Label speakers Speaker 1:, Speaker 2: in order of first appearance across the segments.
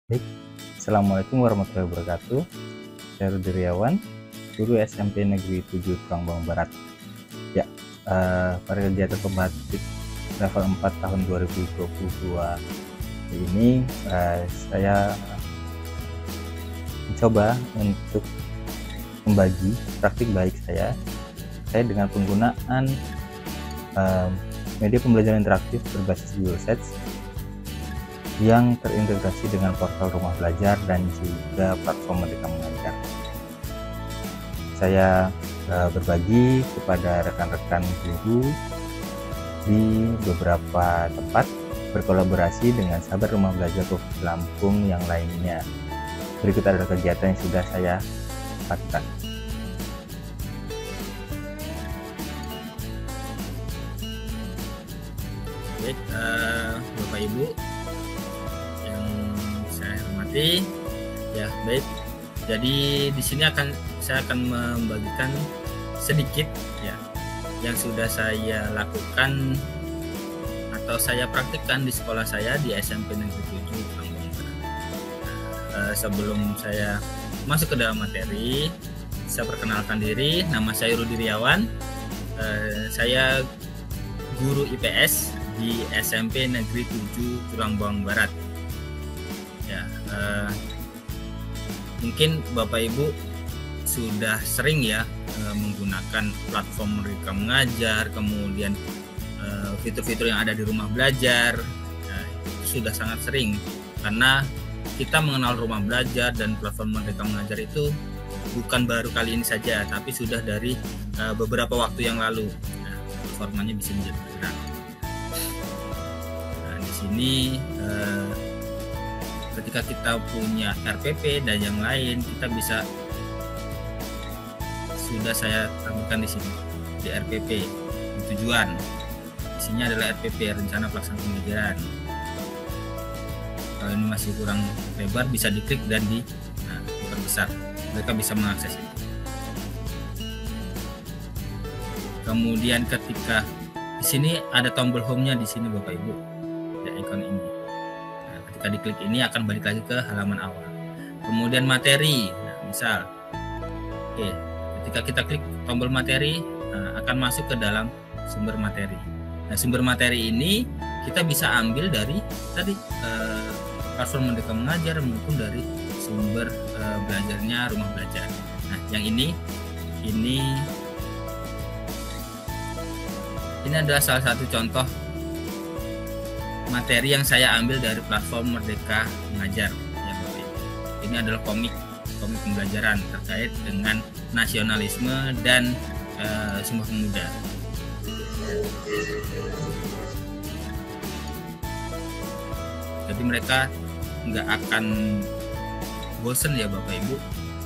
Speaker 1: Baik, Assalamualaikum warahmatullahi wabarakatuh. Saya Rudi Riawan, guru SMP Negeri 7 Tulangbang Barat. Ya, pada kegiatan pembatik level 4 tahun 2022 ini saya mencoba untuk membagi praktik baik saya dengan penggunaan media pembelajaran interaktif berbasis Google Sites yang terintegrasi dengan portal Rumah Belajar dan juga platform Merdeka Mengajar. Saya berbagi kepada rekan-rekan guru di beberapa tempat, berkolaborasi dengan sahabat Rumah Belajar Provinsi Lampung yang lainnya. Berikut adalah kegiatan yang sudah saya lakukan.
Speaker 2: Baik, Bapak Ibu yang saya hormati, ya baik. Jadi di sini saya akan membagikan sedikit ya yang sudah saya lakukan atau saya praktikkan di sekolah saya di SMP Negeri 7 Tulangbang Barat. Sebelum saya masuk ke dalam materi, saya perkenalkan diri. Nama saya Rudi Riawan. Saya guru IPS di SMP Negeri 7 Tulangbang Barat. Ya, mungkin Bapak Ibu sudah sering ya menggunakan platform Merdeka Mengajar, kemudian fitur-fitur yang ada di Rumah Belajar. Itu sudah sangat sering karena kita mengenal Rumah Belajar dan platform Merdeka Mengajar itu bukan baru kali ini saja, tapi sudah dari beberapa waktu yang lalu. Performanya bisa menjadi bergerak. Nah, di sini ketika kita punya RPP dan yang lain, kita bisa sudah saya tampilkan di sini di RPP di tujuan. Isinya adalah RPP, rencana pelaksanaan pembelajaran. Kalau ini masih kurang lebar, bisa diklik dan diperbesar. Mereka bisa mengakses itu. Kemudian ketika di sini ada tombol home-nya di sini Bapak Ibu, ada ikon ini. Nah, ketika diklik ini akan balik lagi ke halaman awal. Kemudian materi, nah, misal, oke, ketika kita klik tombol materi, akan masuk ke dalam sumber materi. Nah, sumber materi ini kita bisa ambil dari tadi platform Merdeka Mengajar maupun dari sumber belajarnya Rumah Belajar. Nah, yang ini adalah salah satu contoh materi yang saya ambil dari platform Merdeka Mengajar. Ya, Bapak Ibu. Ini adalah komik pembelajaran terkait dengan nasionalisme dan Sumpah Pemuda. Jadi mereka nggak akan bosen ya Bapak Ibu.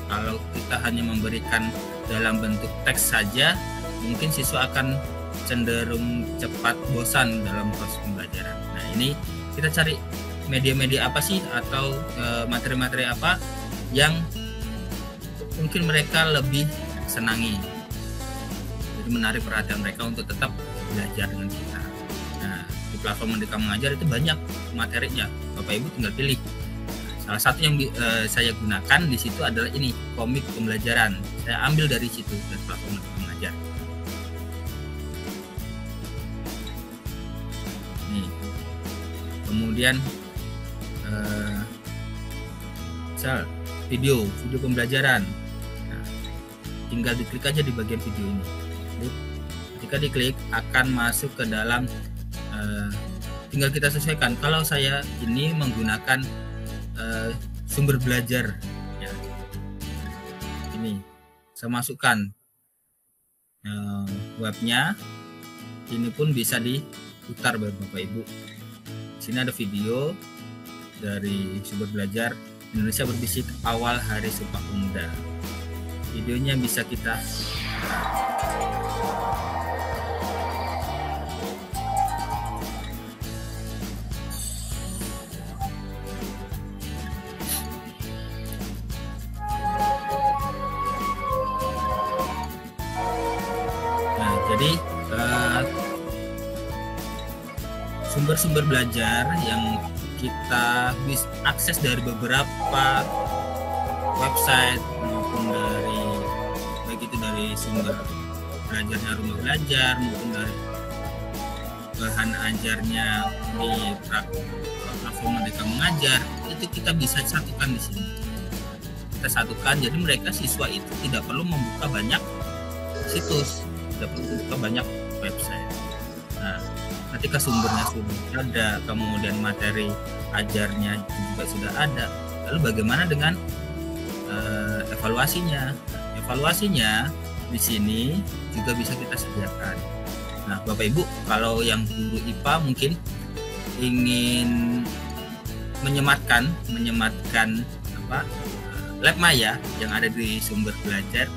Speaker 2: Kalau kita hanya memberikan dalam bentuk teks saja, mungkin siswa akan cenderung cepat bosan dalam proses pembelajaran. Nah, ini kita cari media-media apa sih atau materi-materi apa yang mungkin mereka lebih senangi. Jadi menarik perhatian mereka untuk tetap belajar dengan kita. Nah, di platform Merdeka Mengajar itu banyak materinya. Bapak Ibu tinggal pilih. Salah satu yang saya gunakan di situ adalah ini, komik pembelajaran. Saya ambil dari situ, dari platform Merdeka Mengajar. Kemudian misal video pembelajaran. Nah, tinggal diklik aja di bagian video ini. Ketika diklik akan masuk ke dalam, tinggal kita sesuaikan. Kalau saya ini menggunakan sumber belajar ya. Ini saya masukkan webnya. Ini pun bisa diputar Bapak Ibu. Di sini ada video dari sumber belajar Indonesia Berbisik awal Hari Sumpah Pemuda. Videonya bisa kita jadi sumber-sumber belajar yang kita bisa akses dari beberapa website maupun dari baik itu dari sumber belajarnya rumah belajar maupun dari bahan ajarnya di platform Merdeka Mengajar, itu kita bisa satukan di sini. Kita satukan, jadi mereka siswa itu tidak perlu membuka banyak situs, tidak perlu membuka banyak website. Nah, ketika sumbernya sudah ada, kemudian materi ajarnya juga sudah ada, lalu bagaimana dengan evaluasinya? Evaluasinya di sini juga bisa kita sediakan. Nah, Bapak Ibu, kalau yang guru IPA mungkin ingin menyematkan lab maya yang ada di sumber belajar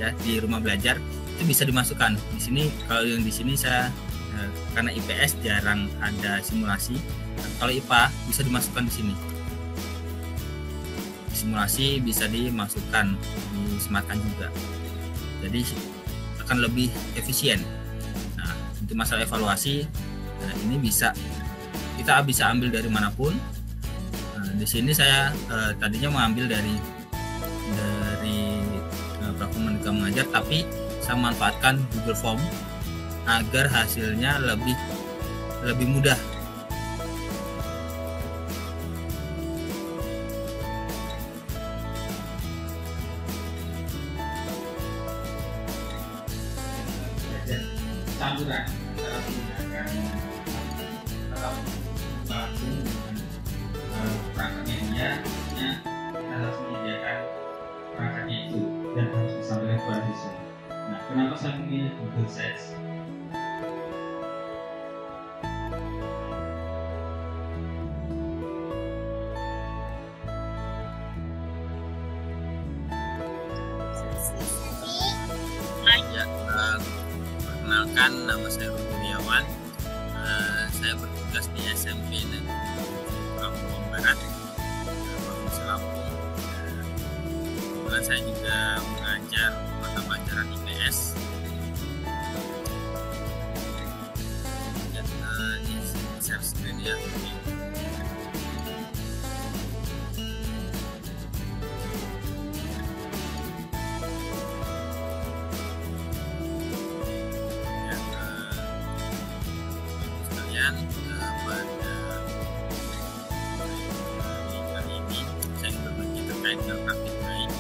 Speaker 2: ya di rumah belajar, itu bisa dimasukkan di sini. Kalau yang di sini saya karena IPS jarang ada simulasi, kalau IPA bisa dimasukkan di sini. Simulasi bisa dimasukkan, disematkan juga. Jadi akan lebih efisien. Nah, untuk masalah evaluasi, ini kita bisa ambil dari manapun. Nah, di sini saya tadinya mengambil dari platform Merdeka Mengajar, tapi saya manfaatkan Google Form agar hasilnya lebih mudah. Campuran antara menggunakan langsung dengan perangkatnya dia, kita harus menyediakan perangkatnya itu dan harus disampaikan kepada siswa. Nah, kenapa saya memilih Google Sites? Perkenalkan, nama saya Rudi Riawan. Saya bertugas di SMP Negeri Lampung Barat, Provinsi Lampung. Kebetulan saya juga mengajar mata pelajaran IPS. Ini share screen ya. Pada kali ini saya ingin berbagi terkait dengan praktik baik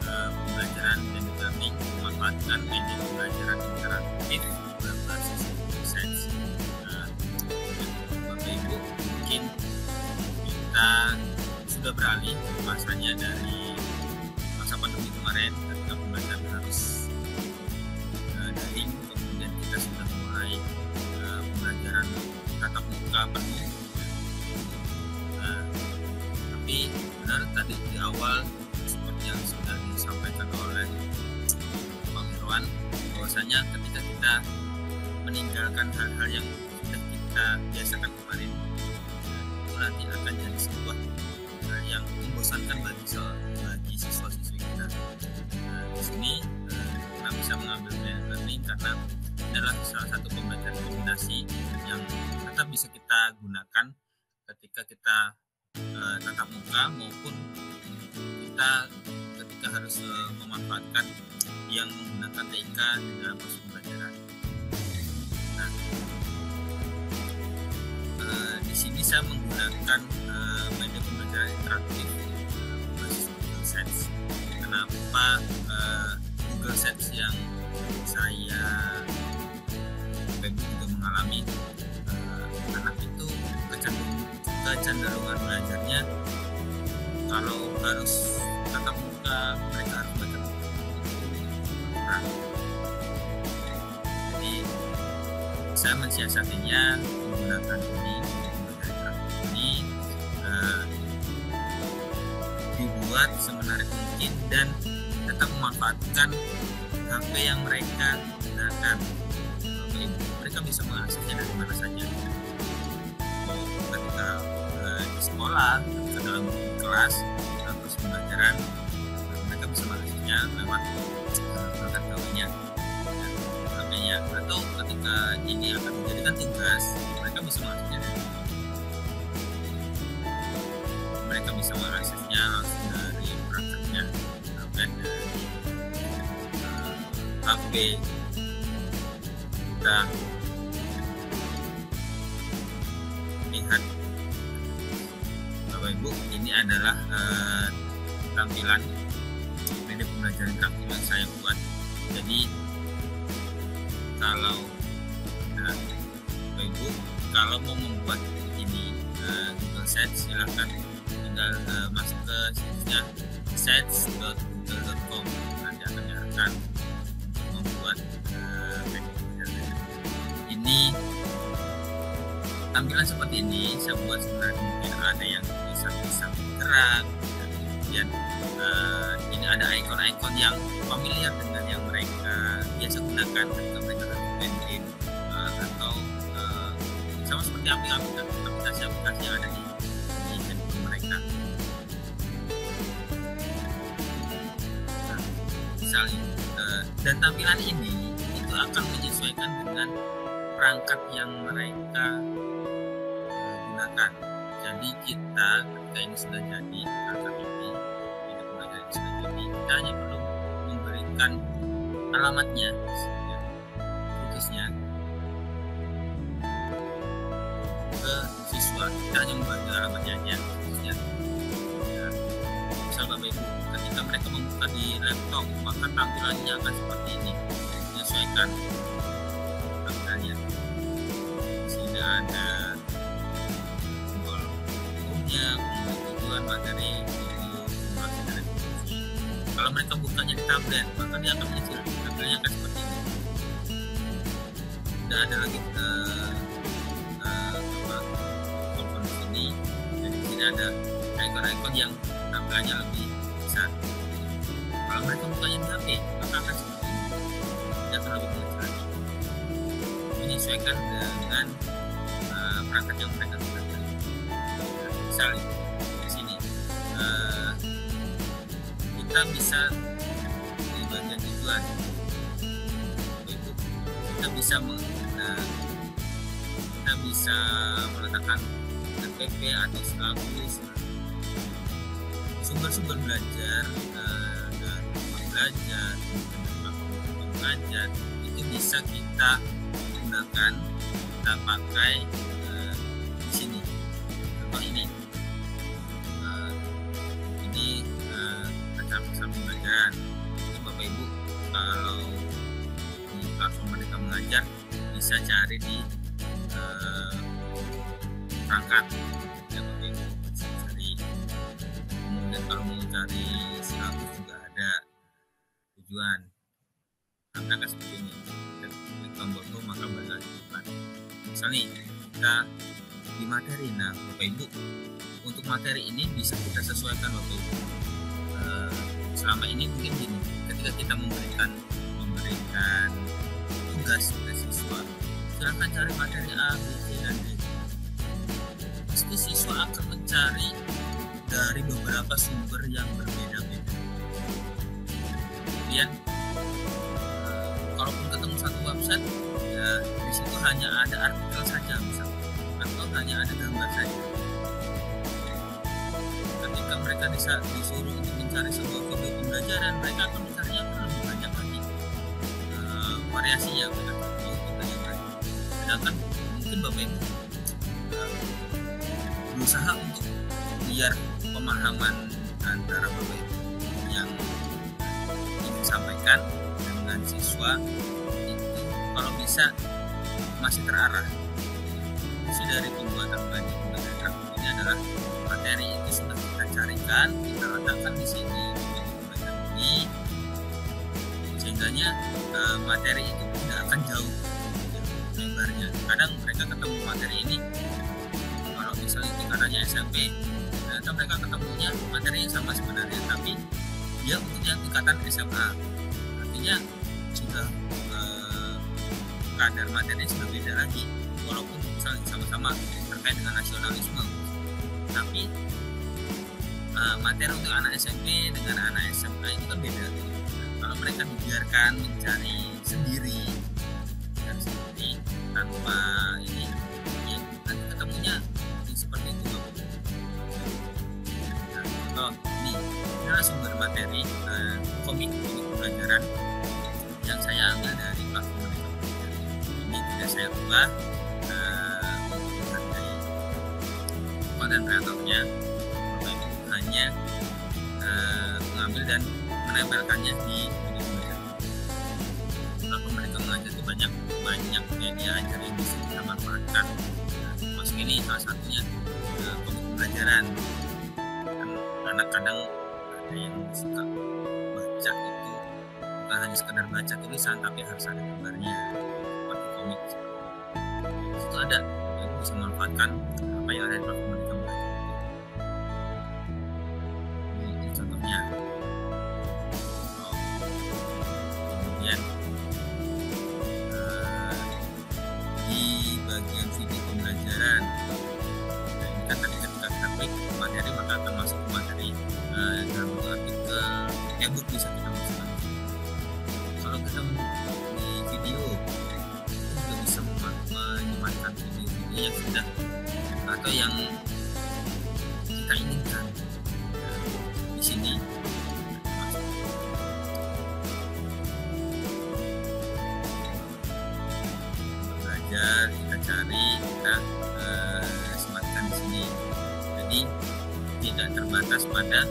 Speaker 2: pembelajaran dan learning memanfaatkan media pembelajaran interaktif berbasis Sites. Bapak Ibu, mungkin kita sudah beralih masanya dari masa pandemi kemarin ketika pembelajaran harus daring, kemudian kita sudah mulai pembelajaran tatap muka penuh. Tapi benar tadi di awal seperti yang sudah disampaikan oleh Bang Irwan, bahwasanya ketika kita meninggalkan hal-hal yang sudah kita biasakan kemarin, itu nanti akan jadi sebuah hal yang membosankan bagi siswa-siswi kita. Di sini kita bisa mengambil learning karena ini adalah salah satu pembelajaran kombinasi yang tetap bisa kita gunakan ketika kita tatap muka maupun kita ketika harus memanfaatkan yang menggunakan TIK di dalam proses pembelajaran. Nah, di sini saya menggunakan media pembelajaran interaktif berbasis Google Sites. Kenapa Google Sites yang saya juga mengalami, anak itu kecenderungan belajarnya kalau harus tatap muka mereka harus baca buku. Jadi saya mensiasatinya menggunakan ini dibuat semenarik mungkin dan tetap memanfaatkan HP yang mereka gunakan. Mereka bisa mengaksesnya dari mana saja. Ketika di sekolah, ketika dalam kelas, dalam proses pembelajaran, mereka bisa mengaksesnya lewat perangkat gawainya, atau ketika ini akan menjadikan tugas, mereka bisa mengaksesnya dari bisa mengaksesnya langsung dari perangkatnya, tablet, HP. Kita lihat Bapak Ibu, ini adalah tampilan media pembelajaran interaktif yang saya buat. Jadi kalau Bapak Ibu kalau mau membuat ini Google Sites, silahkan tinggal masuk ke situsnya sites.google.com. nanti akan diarahkan untuk membuat ini. Tampilan seperti ini saya buat sebenarnya mungkin ada yang bisa bergerak, dan kemudian ini ada ikon-ikon yang familiar dengan yang mereka biasa gunakan ketika mereka main game, atau sama seperti aplikasi-aplikasi yang ada di handphone mereka. Nah, misalnya, dan tampilan ini itu akan menyesuaikan dengan perangkat yang mereka gunakan. Jadi kita ketika ini sudah jadi perangkat ini, sudah jadi, kita hanya perlu memberikan alamatnya, situsnya ke siswa. Kita hanya membagi alamatnya aja, situsnya. Ya. Misal Bapak Ibu, ketika mereka membuka di laptop, maka tampilannya akan seperti ini, menyesuaikan tampilannya. Di sini ada tombol umumnya, kemudian tujuan, materi, video, informasi, dan deskripsi. Kalau mereka bukanya di tablet, maka dia akan mengecil, tampilannya akan seperti ini. Tidak ada lagi tombol di sini, dan di sini ada ikon-ikon yang tampilannya lebih besar. Kalau mereka bukanya di HP, maka akan seperti ini, tidak terlalu mengecil lagi, menyesuaikan dengan perangkat yang mereka gunakan. Misalnya di sini kita bisa di bagian tujuan, kita bisa meletakkan PPT atau silabus, sumber-sumber belajar, dan belajar, belajar itu bisa kita gunakan, kita pakai di sini. Contoh ini acara pembelajaran. Jadi Bapak Ibu kalau di platform mereka mengajar bisa cari di perangkat, ya Bapak Ibu bisa cari. Kemudian kalau mau cari silabus juga ada, tujuan, akan seperti ini. Dan klik tombol itu maka balik lagi. Misalnya kita di materi, nah Bapak Ibu untuk materi ini bisa kita sesuaikan Bapak Ibu. Selama ini mungkin gini, ketika kita memberikan tugas ke siswa, silahkan cari materi A, B, C, dan D. Pasti siswa akan mencari dari beberapa sumber yang berbeda-beda. Kemudian kalaupun ketemu satu website, ya di situ hanya ada artikel saja misalnya, atau hanya ada gambar saja. Ketika mereka disuruh untuk mencari sebuah video pembelajaran, mereka akan mencarinya lebih banyak lagi, variasinya mereka untuk banyak lagi. Sedangkan mungkin Bapak Ibu berusaha untuk biar pemahaman antara Bapak Ibu yang ingin sampaikan dengan siswa itu kalau bisa masih terarah. Fungsi dari pembuatan pembelajaran ini adalah materi itu sudah kita carikan, kita letakkan di sini ini, sehingganya materi itu tidak akan jauh lebarnya. Kadang mereka ketemu materi ini, kalau misalnya tingkatannya SMP, ternyata mereka ketemunya materinya sama sebenarnya, tapi dia untuk yang tingkatan SMA, artinya sudah kadar materinya sudah beda lagi, walaupun misalnya sama-sama terkait dengan nasionalisme, tapi materi untuk anak SMP dengan anak SMA itu kan beda. Kalau mereka dibiarkan mencari sendiri dan sendiri tanpa ini, ya nanti ketemunya seperti itu. contoh ini adalah sumber materi komik pembelajaran yang saya ambil dari platform Merdeka Belajar. Ini tidak saya ubah dari konten kreatornya, hanya mengambil dan menempelkannya di Merdeka Belajar. Platform Merdeka Belajar itu banyak media ajar yang bisa kita manfaatkan. Termasuk ini salah satunya komik pembelajaran. Anak kadang ada yang suka baca itu bukan hanya sekedar baca tulisan, tapi harus ada gambarnya seperti komik. Di situ ada yang bisa memanfaatkan apa yang ada di platform Merdeka Belajar. Ini contohnya. Kemudian di bagian video pembelajaran, ini kan tadi ketika kita klik materi maka akan masuk ke materi dalam bentuk artikel, e-book bisa kita masukkan. Kalau kita di video itu juga bisa menyematkan video-video yang sudah atau yang kita inginkan di sini. Belajar kita cari, kita sematkan di sini. Jadi tidak terbatas pada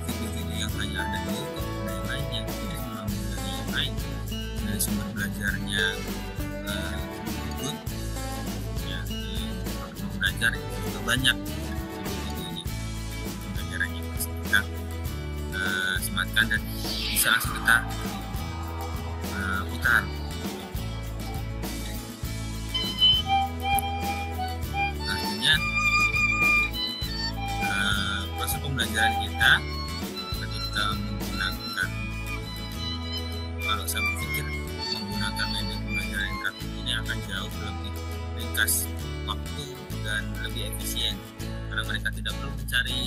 Speaker 2: video-video yang hanya ada di YouTube dan yang lainnya. Kita mengambil dari yang lain, dari sumber belajarnya YouTube, ya, di belajar itu juga banyak video-videonya, pembelajarannya bisa kita sematkan dan bisa langsung kita putar. Proses pembelajaran kita ketika menggunakan, kalau saya berpikir menggunakan media pembelajaran interaktif ini akan jauh lebih ringkas waktu dan lebih efisien, karena mereka tidak perlu mencari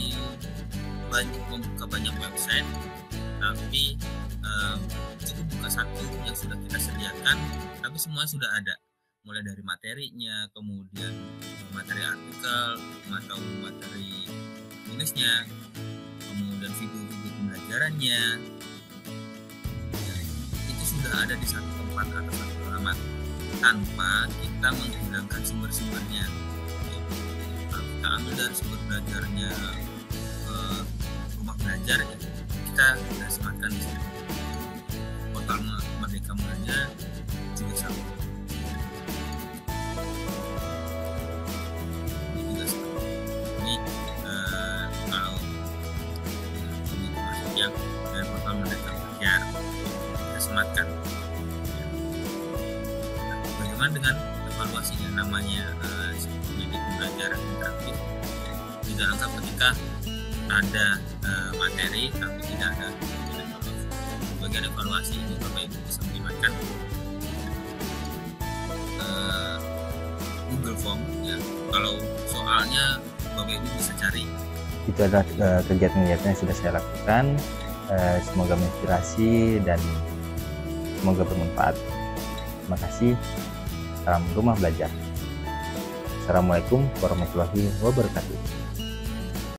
Speaker 2: membuka banyak website, tapi cukup buka satu yang sudah kita sediakan, tapi semua sudah ada, mulai dari materinya, kemudian materi artikel atau materi tulisnya, kemudian video-video pembelajarannya, ya, itu sudah ada di satu tempat atau satu alamat tanpa kita menghilangkan sumber-sumbernya. Kalau kita ambil dari sumber belajarnya rumah belajar, ya, kita sematkan di sini. Portal Merdeka Belajar juga sama. Yang dari portal Merdeka Belajar kita sematkan. Bagaimana dengan evaluasinya? Namanya media pembelajaran interaktif. Tidak lengkap ketika ada materi tapi tidak ada evaluasi. Bagian evaluasi ini Bapak Ibu bisa melibatkan Google Form, ya. Kalau soalnya Bapak Ibu bisa cari.
Speaker 1: Itu adalah kegiatan-kegiatan yang sudah saya lakukan. Semoga menginspirasi dan semoga bermanfaat. Terima kasih. Salam Rumah Belajar. Assalamualaikum warahmatullahi wabarakatuh.